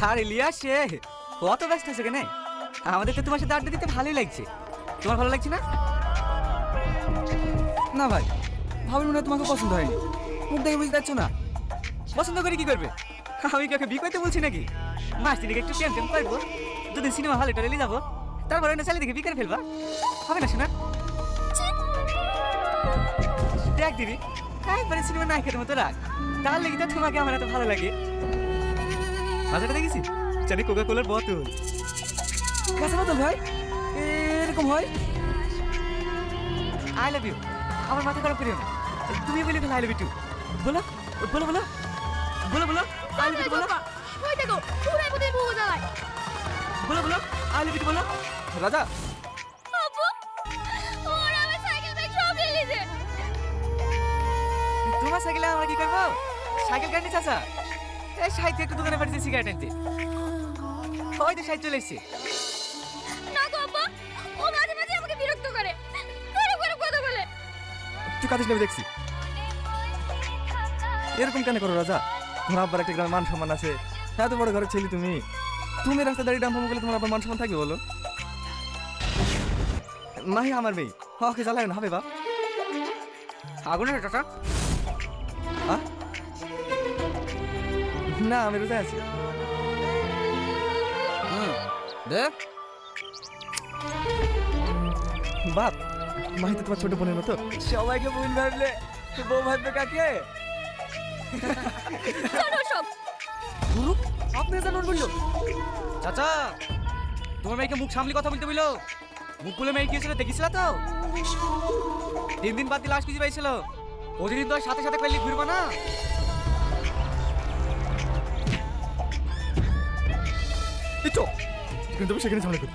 আরে লিয়া সে কত ব্যস্ত আছে কেন? আমাদের তো তোমার সাথে আড্ডা দিতে ভালোই লাগছে। তোমার ভালো লাগছে না? না ভাই, ভাবি মনে হয় তোমাকে পছন্দ হয়নি। মুখ দেখে বুঝতে পারছো না? পছন্দ করে কি করবে? আমি কাকে বিয়ে করতে বলছি নাকি? মাস দিনে একটু টেনশন করবো, দুদিন সিনেমা হলে টলে যাবো, তারপরে না ছেলে দেখে বিয়ে করে ফেলবা। হবে না শোনা? দেখ দিদি, একবারে সিনেমা নায়কের মতো রাখ, তার লেগে তো তোমাকে আমার এত ভালো লাগে। মাথাটা দেখেছি জানি কোকা কোলার বোতল। কাঁচা বোতল ভাই, এরকম হয়? I love you. আমার মাথা খারাপ করিও না, তুমি বলে ফেলো আই লাভ ইউ টু। বলো বলো বলো বলো বলো আই লাভ ইউ বলো। ওই দেখো পুরাই মতোই ভুগো জ্বালায়। বলো বলো আই লাভ ইউ বলো। রাজা, আপু ওরা আমার সাইকেল ব্যাগ সব নিয়ে নিয়েছে। তোমার সাইকেলে আমরা কি করবো? সাইকেল কাটনি চাচা, এই সাইকেল একটু দোকানে পাঠিয়েছে সিগারেট আনতে। ওই তো সাইকেল চলে এসছে। না গো আপা, ও মাঝে মাঝে আমাকে বিরক্ত করে, খারাপ খারাপ কথা বলে। তুই কাঁদিস না, আমি দেখছি। এরকম কেন করো রাজা? তোমার আব্বার একটা গ্রামে মান সম্মান আছে, এত বড় ঘরের ছেলে তুমি। তুমি রাস্তা দাঁড়িয়ে ডাম্পাম করলে তোমার আব্বার মান সম্মান থাকবে বলো? মাহি আমার মেয়ে, ওকে জ্বালায় না হবে বা? আগুনের চাচা। আহ? না, আমি রোজা আছি। দে বাপ, মাহি তো তোমার ছোট বোনের মতো। সবাইকে বোন ভাবলে বউ ভাববে কাকে? শোনো সব। গুরু আপনি জানুন বললো চাচা, তোমার মেয়েকে মুখ সামলে কথা বলতে বললো। মুখ বলে মেয়ে গিয়েছিল দেখেছিল তো? 3 দিন বাদ দিয়ে লাশ খুঁজে পাইছিল। প্রতিদিন তো আর সাথে সাথে করলে ঘুরবা না। এই তো, কিন্তু সেখানে ঝামেলা করি।